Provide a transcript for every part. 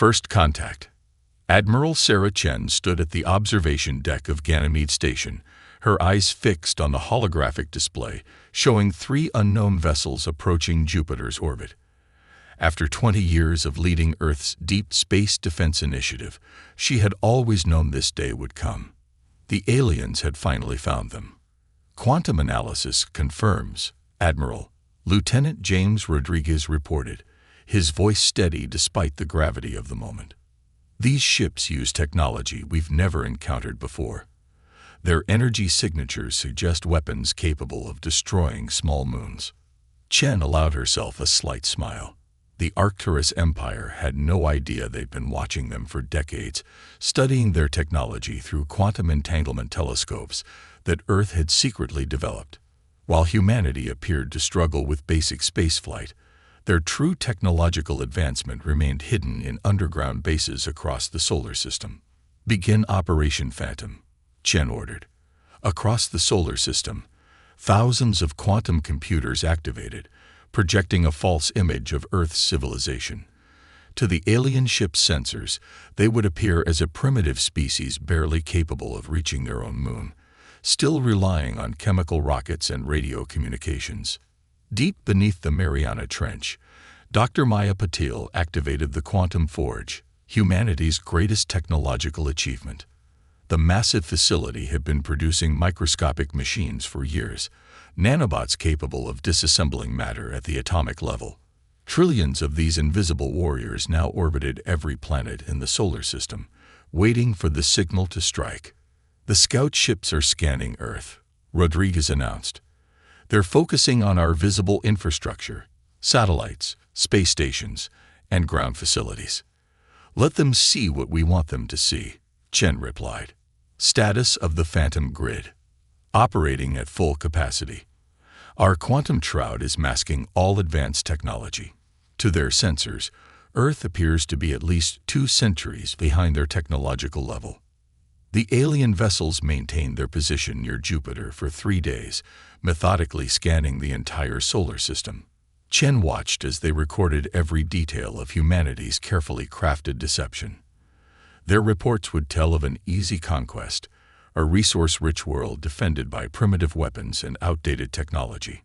First contact. Admiral Sarah Chen stood at the observation deck of Ganymede Station, her eyes fixed on the holographic display showing 3 unknown vessels approaching Jupiter's orbit. After 20 years of leading Earth's deep space defense initiative, she had always known this day would come. The aliens had finally found them. Quantum analysis confirms, Admiral. Lieutenant James Rodriguez reported, his voice steady despite the gravity of the moment. These ships use technology we've never encountered before. Their energy signatures suggest weapons capable of destroying small moons. Chen allowed herself a slight smile. The Arcturus Empire had no idea they'd been watching them for decades, studying their technology through quantum entanglement telescopes that Earth had secretly developed. While humanity appeared to struggle with basic spaceflight, their true technological advancement remained hidden in underground bases across the solar system. Begin Operation Phantom, Chen ordered. Across the solar system, thousands of quantum computers activated, projecting a false image of Earth's civilization. To the alien ship's sensors, they would appear as a primitive species barely capable of reaching their own moon, still relying on chemical rockets and radio communications. Deep beneath the Mariana Trench, Dr. Maya Patil activated the Quantum Forge, humanity's greatest technological achievement. The massive facility had been producing microscopic machines for years, nanobots capable of disassembling matter at the atomic level. Trillions of these invisible warriors now orbited every planet in the solar system, waiting for the signal to strike. The scout ships are scanning Earth, Rodriguez announced. They're focusing on our visible infrastructure, satellites, space stations, and ground facilities. Let them see what we want them to see, Chen replied. Status of the Phantom Grid. Operating at full capacity. Our quantum shroud is masking all advanced technology. To their sensors, Earth appears to be at least 2 centuries behind their technological level. The alien vessels maintained their position near Jupiter for 3 days, methodically scanning the entire solar system. Chen watched as they recorded every detail of humanity's carefully crafted deception. Their reports would tell of an easy conquest, a resource-rich world defended by primitive weapons and outdated technology.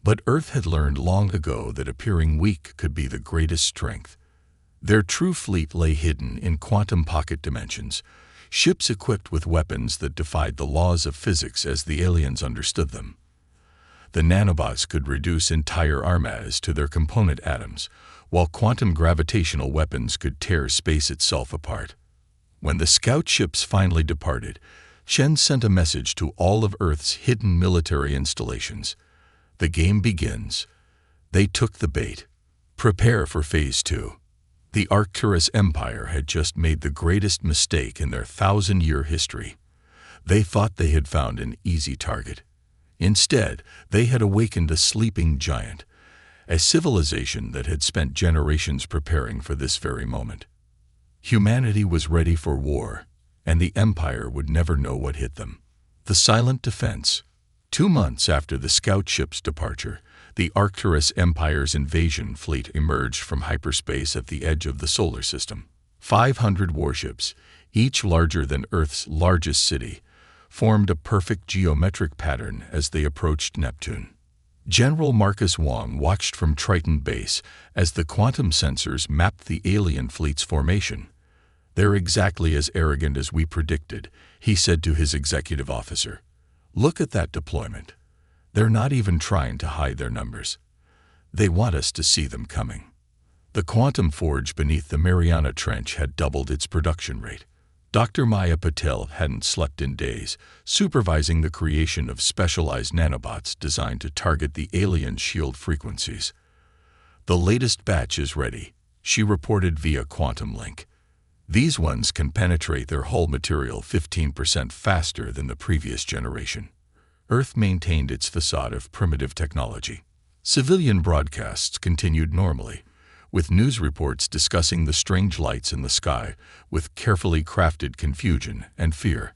But Earth had learned long ago that appearing weak could be the greatest strength. Their true fleet lay hidden in quantum pocket dimensions, ships equipped with weapons that defied the laws of physics as the aliens understood them. The nanobots could reduce entire armadas to their component atoms, while quantum gravitational weapons could tear space itself apart. When the scout ships finally departed, Chen sent a message to all of Earth's hidden military installations. The game begins. They took the bait. Prepare for Phase 2. The Arcturus Empire had just made the greatest mistake in their 1,000-year history. They thought they had found an easy target. Instead, they had awakened a sleeping giant, a civilization that had spent generations preparing for this very moment. Humanity was ready for war, and the Empire would never know what hit them. The silent defense. 2 months after the scout ship's departure, the Arcturus Empire's invasion fleet emerged from hyperspace at the edge of the solar system. 500 warships, each larger than Earth's largest city, formed a perfect geometric pattern as they approached Neptune. General Marcus Wong watched from Triton Base as the quantum sensors mapped the alien fleet's formation. "They're exactly as arrogant as we predicted," he said to his executive officer. "Look at that deployment. They're not even trying to hide their numbers. They want us to see them coming." The quantum forge beneath the Mariana Trench had doubled its production rate. Dr. Maya Patel hadn't slept in days, supervising the creation of specialized nanobots designed to target the alien shield frequencies. "The latest batch is ready," she reported via Quantum Link. "These ones can penetrate their hull material 15% faster than the previous generation." Earth maintained its facade of primitive technology. Civilian broadcasts continued normally, with news reports discussing the strange lights in the sky with carefully crafted confusion and fear.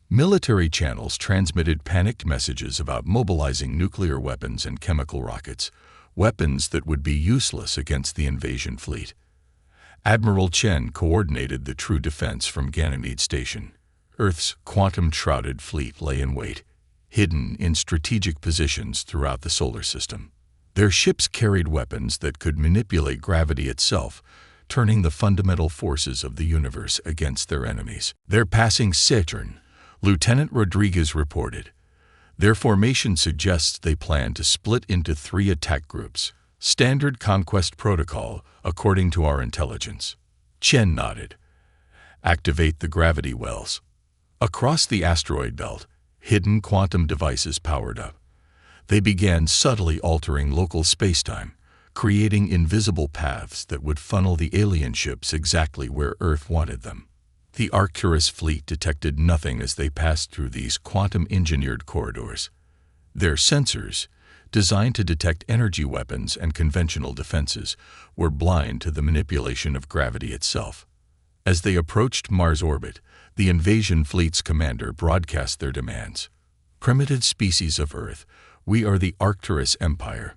Military channels transmitted panicked messages about mobilizing nuclear weapons and chemical rockets, weapons that would be useless against the invasion fleet. Admiral Chen coordinated the true defense from Ganymede Station. Earth's quantum-shrouded fleet lay in wait, hidden in strategic positions throughout the solar system. Their ships carried weapons that could manipulate gravity itself, turning the fundamental forces of the universe against their enemies. They're passing Saturn, Lieutenant Rodriguez reported. Their formation suggests they plan to split into 3 attack groups. Standard conquest protocol, according to our intelligence. Chen nodded. Activate the gravity wells. Across the asteroid belt, hidden quantum devices powered up. They began subtly altering local spacetime, creating invisible paths that would funnel the alien ships exactly where Earth wanted them. The Arcturus fleet detected nothing as they passed through these quantum-engineered corridors. Their sensors, designed to detect energy weapons and conventional defenses, were blind to the manipulation of gravity itself. As they approached Mars orbit, the invasion fleet's commander broadcast their demands. Primitive species of Earth, we are the Arcturus Empire.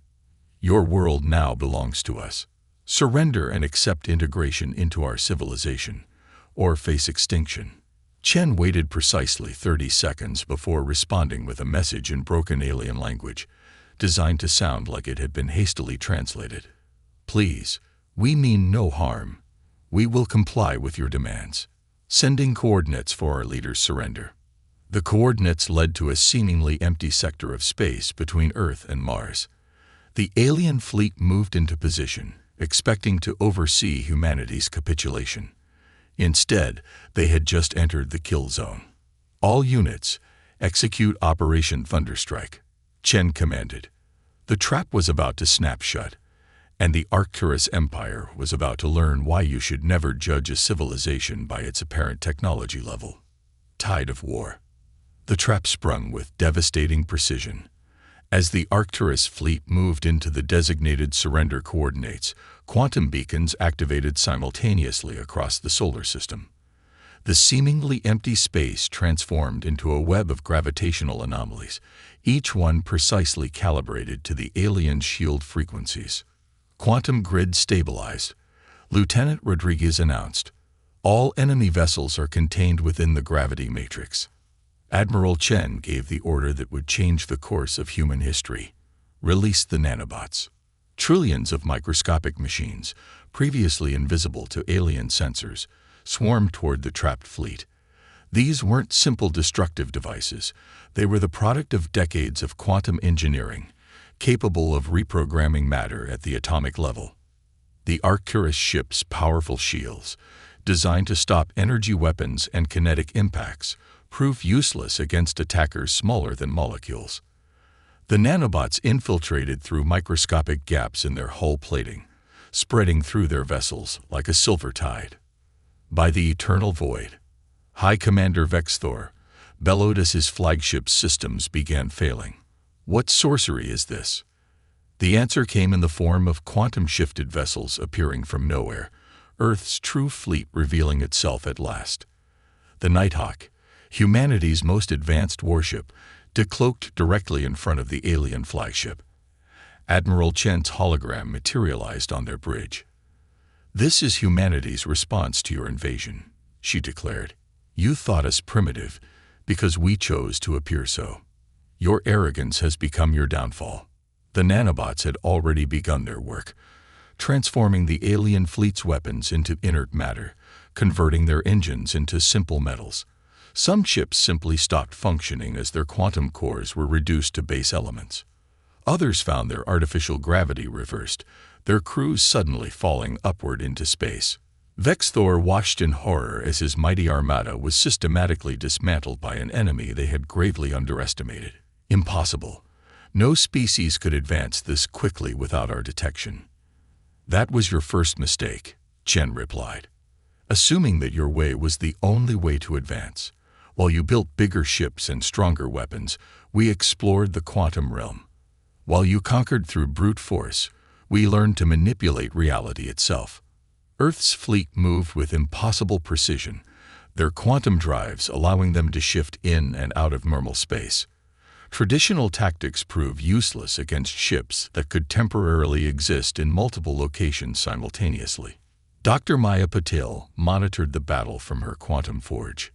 Your world now belongs to us. Surrender and accept integration into our civilization, or face extinction. Chen waited precisely 30 seconds before responding with a message in broken alien language, designed to sound like it had been hastily translated. Please, we mean no harm. We will comply with your demands. Sending coordinates for our leader's surrender. The coordinates led to a seemingly empty sector of space between Earth and Mars. The alien fleet moved into position, expecting to oversee humanity's capitulation. Instead, they had just entered the kill zone. All units, execute Operation Thunderstrike. Chen commanded. The trap was about to snap shut, and the Arcturus Empire was about to learn why you should never judge a civilization by its apparent technology level. Tide of war. The trap sprung with devastating precision. As the Arcturus fleet moved into the designated surrender coordinates, quantum beacons activated simultaneously across the solar system. The seemingly empty space transformed into a web of gravitational anomalies, each one precisely calibrated to the alien shield frequencies. Quantum grid stabilized. Lieutenant Rodriguez announced. All enemy vessels are contained within the gravity matrix. Admiral Chen gave the order that would change the course of human history. Release the nanobots. Trillions of microscopic machines, previously invisible to alien sensors, swarmed toward the trapped fleet. These weren't simple destructive devices. They were the product of decades of quantum engineering, capable of reprogramming matter at the atomic level. The Arcturus ship's powerful shields, designed to stop energy weapons and kinetic impacts, proved useless against attackers smaller than molecules. The nanobots infiltrated through microscopic gaps in their hull plating, spreading through their vessels like a silver tide. By the eternal void, High Commander Vexthor bellowed as his flagship's systems began failing. What sorcery is this? The answer came in the form of quantum-shifted vessels appearing from nowhere, Earth's true fleet revealing itself at last. The Nighthawk, humanity's most advanced warship, decloaked directly in front of the alien flagship. Admiral Chen's hologram materialized on their bridge. "This is humanity's response to your invasion," she declared. "You thought us primitive because we chose to appear so. Your arrogance has become your downfall." The nanobots had already begun their work, transforming the alien fleet's weapons into inert matter, converting their engines into simple metals. Some ships simply stopped functioning as their quantum cores were reduced to base elements. Others found their artificial gravity reversed, their crews suddenly falling upward into space. Vexthor watched in horror as his mighty armada was systematically dismantled by an enemy they had gravely underestimated. Impossible. No species could advance this quickly without our detection. "That was your first mistake," Chen replied. "Assuming that your way was the only way to advance. While you built bigger ships and stronger weapons, we explored the quantum realm. While you conquered through brute force, we learned to manipulate reality itself." Earth's fleet moved with impossible precision, their quantum drives allowing them to shift in and out of normal space. Traditional tactics proved useless against ships that could temporarily exist in multiple locations simultaneously. Dr. Maya Patel monitored the battle from her quantum forge.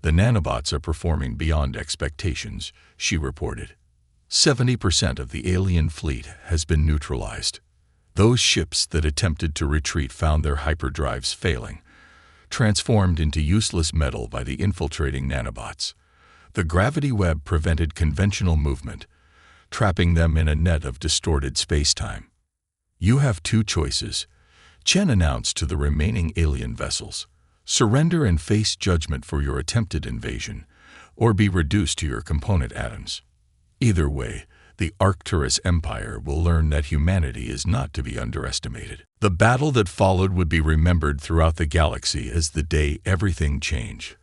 "The nanobots are performing beyond expectations," she reported. 70% of the alien fleet has been neutralized. Those ships that attempted to retreat found their hyperdrives failing, transformed into useless metal by the infiltrating nanobots. The gravity web prevented conventional movement, trapping them in a net of distorted space-time. "You have two choices," Chen announced to the remaining alien vessels. "Surrender and face judgment for your attempted invasion, or be reduced to your component atoms. Either way, the Arcturus Empire will learn that humanity is not to be underestimated." The battle that followed would be remembered throughout the galaxy as the day everything changed,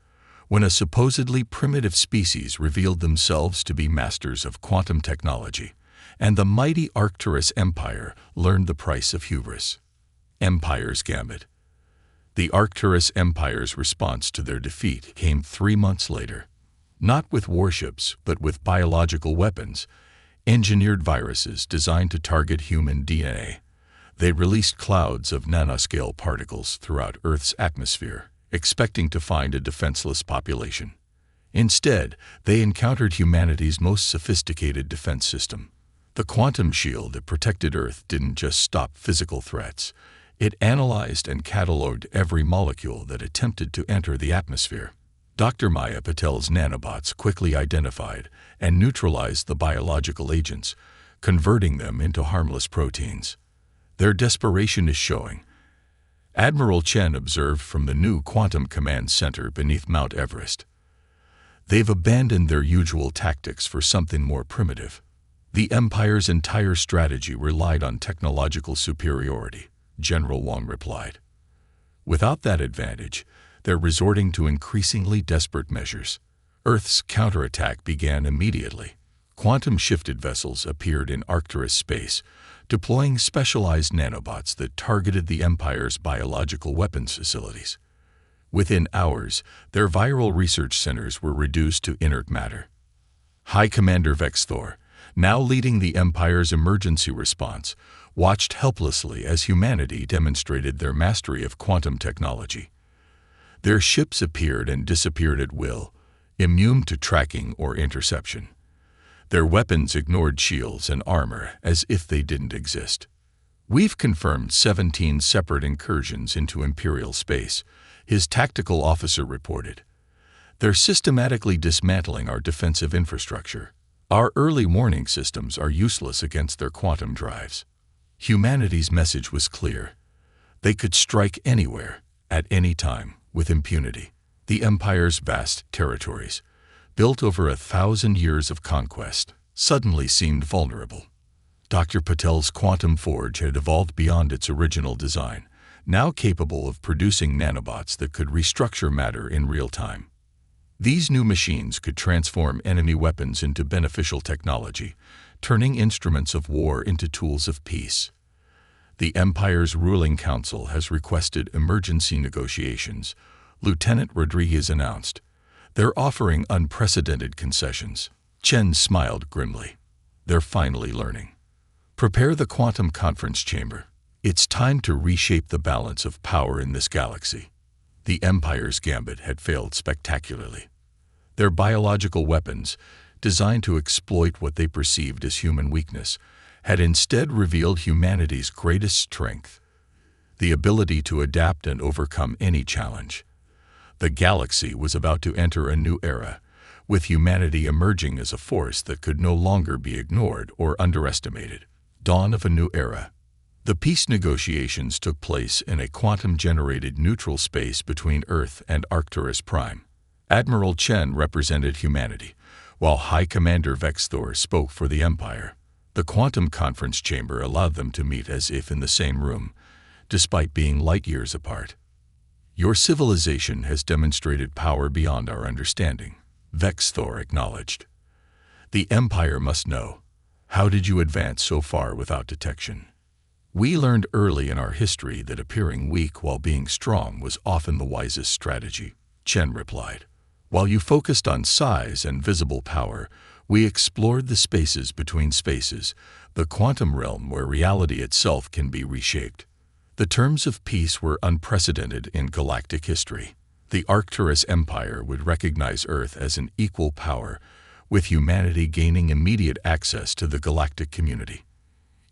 when a supposedly primitive species revealed themselves to be masters of quantum technology, and the mighty Arcturus Empire learned the price of hubris. Empire's Gambit. The Arcturus Empire's response to their defeat came 3 months later. Not with warships, but with biological weapons, engineered viruses designed to target human DNA. They released clouds of nanoscale particles throughout Earth's atmosphere, expecting to find a defenseless population. Instead, they encountered humanity's most sophisticated defense system. The quantum shield that protected Earth didn't just stop physical threats. It analyzed and cataloged every molecule that attempted to enter the atmosphere. Dr. Maya Patel's nanobots quickly identified and neutralized the biological agents, converting them into harmless proteins. Their desperation is showing. Admiral Chen observed from the new Quantum Command Center beneath Mount Everest. "They've abandoned their usual tactics for something more primitive." The Empire's entire strategy relied on technological superiority, General Wang replied. "Without that advantage, they're resorting to increasingly desperate measures." Earth's counterattack began immediately. Quantum-shifted vessels appeared in Arcturus space, deploying specialized nanobots that targeted the Empire's biological weapons facilities. Within hours, their viral research centers were reduced to inert matter. High Commander Vex Thor, now leading the Empire's emergency response, watched helplessly as humanity demonstrated their mastery of quantum technology. Their ships appeared and disappeared at will, immune to tracking or interception. Their weapons ignored shields and armor as if they didn't exist. "We've confirmed 17 separate incursions into Imperial space," his tactical officer reported. "They're systematically dismantling our defensive infrastructure. Our early warning systems are useless against their quantum drives." Humanity's message was clear. They could strike anywhere, at any time, with impunity. The Empire's vast territories, built over 1,000 years of conquest, suddenly seemed vulnerable. Dr. Patel's quantum forge had evolved beyond its original design, now capable of producing nanobots that could restructure matter in real time. These new machines could transform enemy weapons into beneficial technology, turning instruments of war into tools of peace. The Empire's ruling council has requested emergency negotiations, Lieutenant Rodriguez announced. "They're offering unprecedented concessions." Chen smiled grimly. "They're finally learning. Prepare the quantum conference chamber. It's time to reshape the balance of power in this galaxy." The Empire's gambit had failed spectacularly. Their biological weapons, designed to exploit what they perceived as human weakness, had instead revealed humanity's greatest strength: the ability to adapt and overcome any challenge. The galaxy was about to enter a new era, with humanity emerging as a force that could no longer be ignored or underestimated. Dawn of a new era. The peace negotiations took place in a quantum-generated neutral space between Earth and Arcturus Prime. Admiral Chen represented humanity, while High Commander Vex Thor spoke for the Empire. The quantum conference chamber allowed them to meet as if in the same room, despite being light years apart. "Your civilization has demonstrated power beyond our understanding," Vex Thor acknowledged. "The Empire must know. How did you advance so far without detection?" "We learned early in our history that appearing weak while being strong was often the wisest strategy," Chen replied. "While you focused on size and visible power, we explored the spaces between spaces, the quantum realm where reality itself can be reshaped. The terms of peace were unprecedented in galactic history. The Arcturus Empire would recognize Earth as an equal power, with humanity gaining immediate access to the galactic community.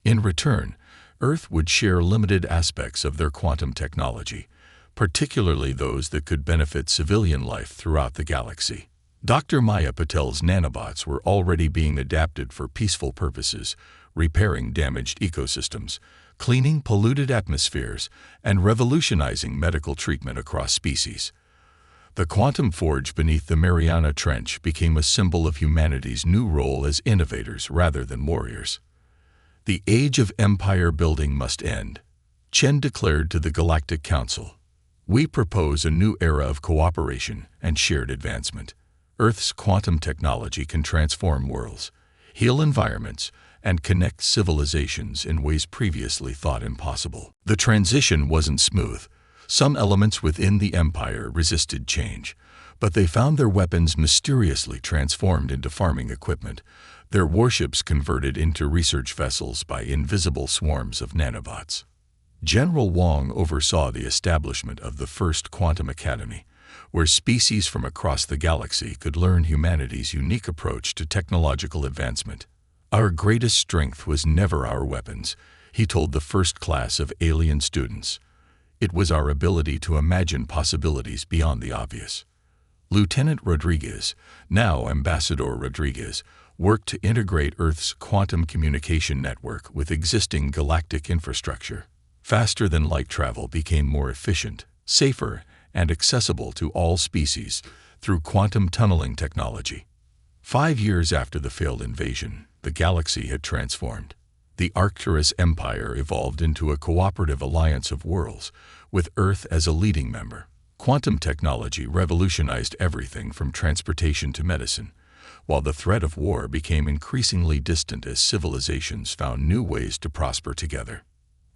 In return, Earth would share limited aspects of their quantum technology, particularly those that could benefit civilian life throughout the galaxy. Dr. Maya Patel's nanobots were already being adapted for peaceful purposes, repairing damaged ecosystems, cleaning polluted atmospheres, and revolutionizing medical treatment across species. The quantum forge beneath the Mariana Trench became a symbol of humanity's new role as innovators rather than warriors. The age of empire building must end, Chen declared to the Galactic Council. We propose a new era of cooperation and shared advancement. Earth's quantum technology can transform worlds, heal environments, and connect civilizations in ways previously thought impossible. The transition wasn't smooth. Some elements within the Empire resisted change, but they found their weapons mysteriously transformed into farming equipment, their warships converted into research vessels by invisible swarms of nanobots. General Wang oversaw the establishment of the first Quantum Academy, where species from across the galaxy could learn humanity's unique approach to technological advancement. Our greatest strength was never our weapons, he told the first class of alien students. It was our ability to imagine possibilities beyond the obvious. Lieutenant Rodriguez, now Ambassador Rodriguez, worked to integrate Earth's quantum communication network with existing galactic infrastructure. Faster-than-light travel became more efficient, safer, and accessible to all species through quantum tunneling technology. 5 years after the failed invasion, the galaxy had transformed. The Arcturus Empire evolved into a cooperative alliance of worlds, with Earth as a leading member. Quantum technology revolutionized everything from transportation to medicine, while the threat of war became increasingly distant as civilizations found new ways to prosper together.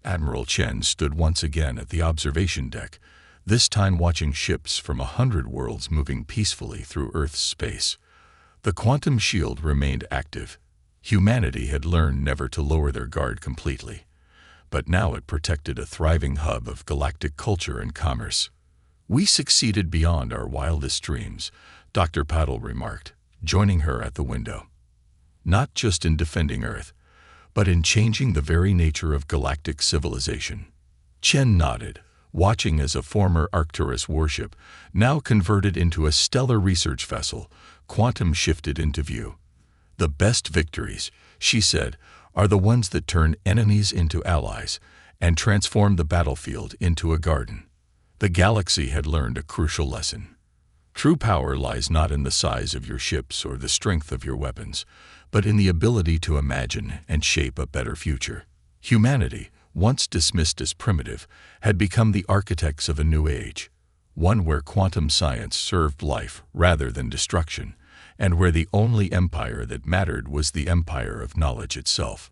Admiral Chen stood once again at the observation deck, this time watching ships from 100 worlds moving peacefully through Earth's space. The quantum shield remained active. Humanity had learned never to lower their guard completely, but now it protected a thriving hub of galactic culture and commerce. We succeeded beyond our wildest dreams, Dr. Patel remarked, joining her at the window. Not just in defending Earth, but in changing the very nature of galactic civilization. Chen nodded, watching as a former Arcturus warship, now converted into a stellar research vessel, quantum shifted into view. The best victories, she said, are the ones that turn enemies into allies and transform the battlefield into a garden. The galaxy had learned a crucial lesson. True power lies not in the size of your ships or the strength of your weapons, but in the ability to imagine and shape a better future. Humanity, once dismissed as primitive, had become the architects of a new age, one where quantum science served life rather than destruction, and where the only empire that mattered was the empire of knowledge itself.